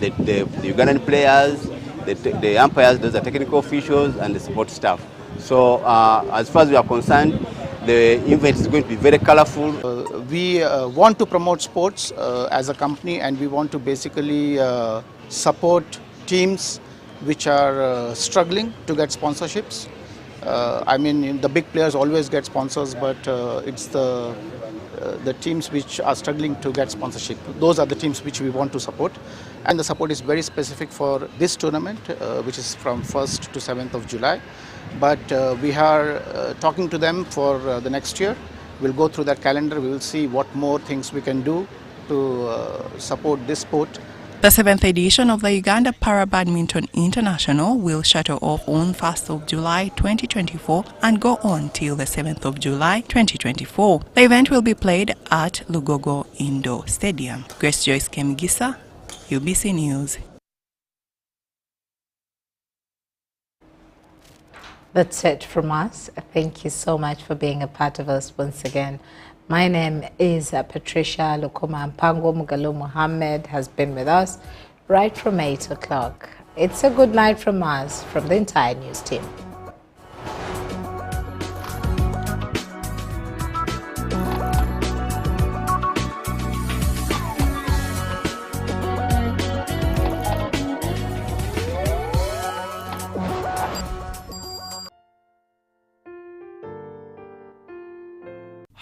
Ugandan players, the umpires, those are technical officials, and the support staff. So as far as we are concerned, the event is going to be very colorful.
We want to promote sports as a company, and we want to basically support teams which are struggling to get sponsorships. I mean, the big players always get sponsors, but it's the teams which are struggling to get sponsorship. Those are the teams which we want to support. And the support is very specific for this tournament, which is from 1st to 7th of July. But we are talking to them for the next year. We'll go through that calendar. We will see what more things we can do to support this sport.
The 7th edition of the Uganda Para Badminton International will shuttle off on 1st of July 2024 and go on till the 7th of July 2024. The event will be played at Lugogo Indoor Stadium. Grace Joyce Kemgisa, UBC News.
That's it from us. Thank you so much for being a part of us once again. My name is Patricia Lukoma. Mpango Mugalo Mohammed has been with us right from 8 o'clock. It's a good night from us, from the entire news team.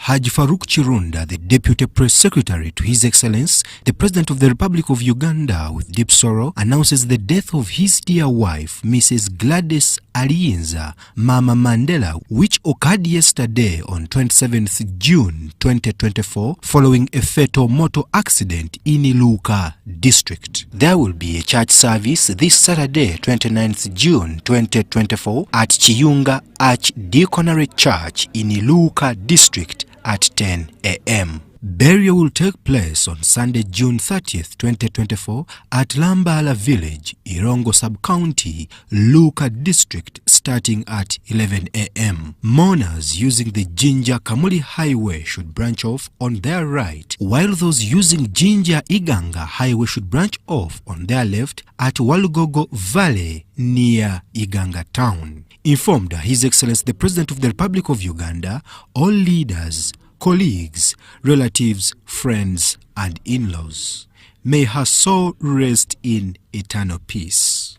Haji Farouk Chirunda, the Deputy Press Secretary to His Excellence, the President of the Republic of Uganda, with deep sorrow, announces the death of his dear wife, Mrs. Gladys Aliinza, Mama Mandela, which occurred yesterday on 27th June 2024, following a fatal motor accident in Iluka district. There will be a church service this Saturday, 29th June 2024, at Chiyunga Archdeaconry Church in Iluka district at 10 a.m. Burial will take place on Sunday, June 30th, 2024 at Lambala Village, Irongo Sub-County, Luka District, starting at 11 a.m. Mourners using the Jinja-Kamuli Highway should branch off on their right, while those using Jinja-Iganga Highway should branch off on their left at Walugogo Valley near Iganga Town. Informed His Excellency the President of the Republic of Uganda, all leaders, colleagues, relatives, friends, and in-laws. May her soul rest in eternal peace.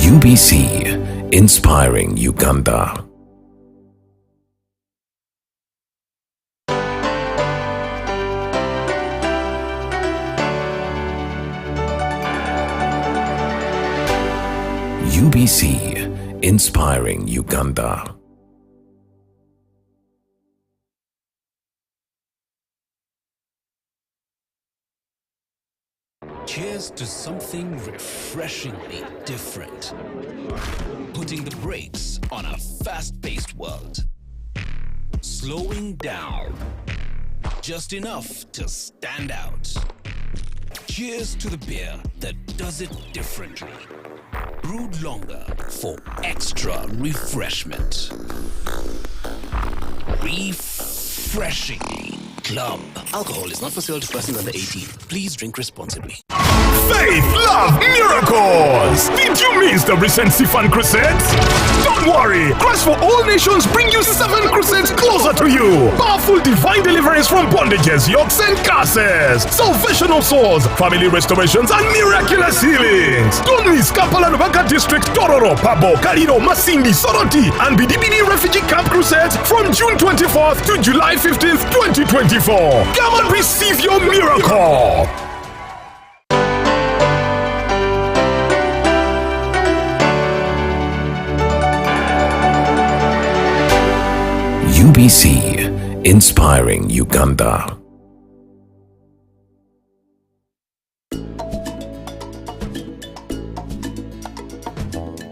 UBC, inspiring Uganda. UBC, inspiring Uganda.
Cheers to something refreshingly different. Putting the brakes on a fast-paced world. Slowing down. Just enough to stand out. Cheers to the beer that does it differently. Brewed longer for extra refreshment. Refreshing Club. Alcohol is not for sale to persons under 18. Please drink responsibly.
Faith, love, miracles! Did you miss the recent Sifan Crusades? Don't worry! Christ for All Nations bring you 7 crusades closer to you! Powerful divine deliverance from bondages, yokes, and curses! Salvation of souls, family restorations, and miraculous healings! Don't miss Kampala Nubaka District, Tororo, Pabo, Kaliro, Masindi, Soroti, and Bidibidi Refugee Camp Crusades from June 24th to July 15th, 2024. Come and receive your miracle!
UBC, inspiring Uganda.